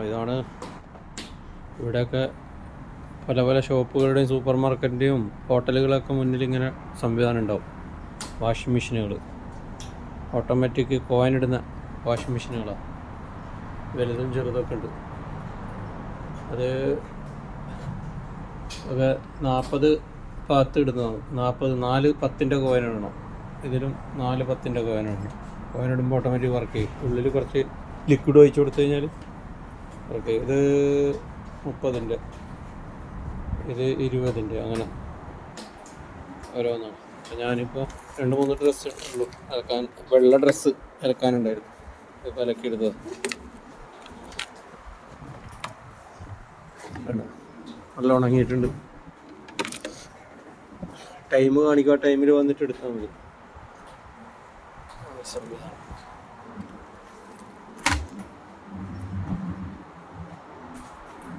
ഇതാണ് ഇവിടെയൊക്കെ പല പല ഷോപ്പുകളുടെയും സൂപ്പർ മാർക്കറ്റിൻ്റെയും ഹോട്ടലുകളൊക്കെ മുന്നിൽ ഇങ്ങനെ സംവിധാനം ഉണ്ടാവും. വാഷിംഗ് മെഷീനുകൾ, ഓട്ടോമാറ്റിക് കോയിൻ ഇടുന്ന വാഷിംഗ് മെഷീനുകളാണ്. വലുതും ചെറുതൊക്കെ ഉണ്ട്. അത് ഒക്കെ 40 10 ഇടുന്നതാണ്. 4 10-ൻ്റെ കോയിൻ ഇടണം. ഇതിലും 4 10-ൻ്റെ കോയിൻ ഇടണം. കോയിൻ ഇടുമ്പോൾ ഓട്ടോമാറ്റിക് വർക്ക് ചെയ്യും. ഉള്ളിൽ കുറച്ച് ലിക്വിഡ് ഒഴിച്ചു കൊടുത്തു കഴിഞ്ഞാൽ ഓക്കെ. ഇത് 30-ൻ്റെ, ഇത് 20-ൻ്റെ, അങ്ങനെ ഓരോന്നാണ്. ഞാനിപ്പോൾ 2-3 ഡ്രസ്സ് ഉള്ളൂ അലക്കാൻ. വെള്ള ഡ്രസ്സ് അലക്കാനുണ്ടായിരുന്നു, ഇപ്പോൾ അലക്കിയെടുത്തത്. നല്ല ഉണങ്ങിയിട്ടുണ്ട്. ടൈം കാണിക്കുക, ടൈമിൽ വന്നിട്ട് എടുത്താൽ മതി.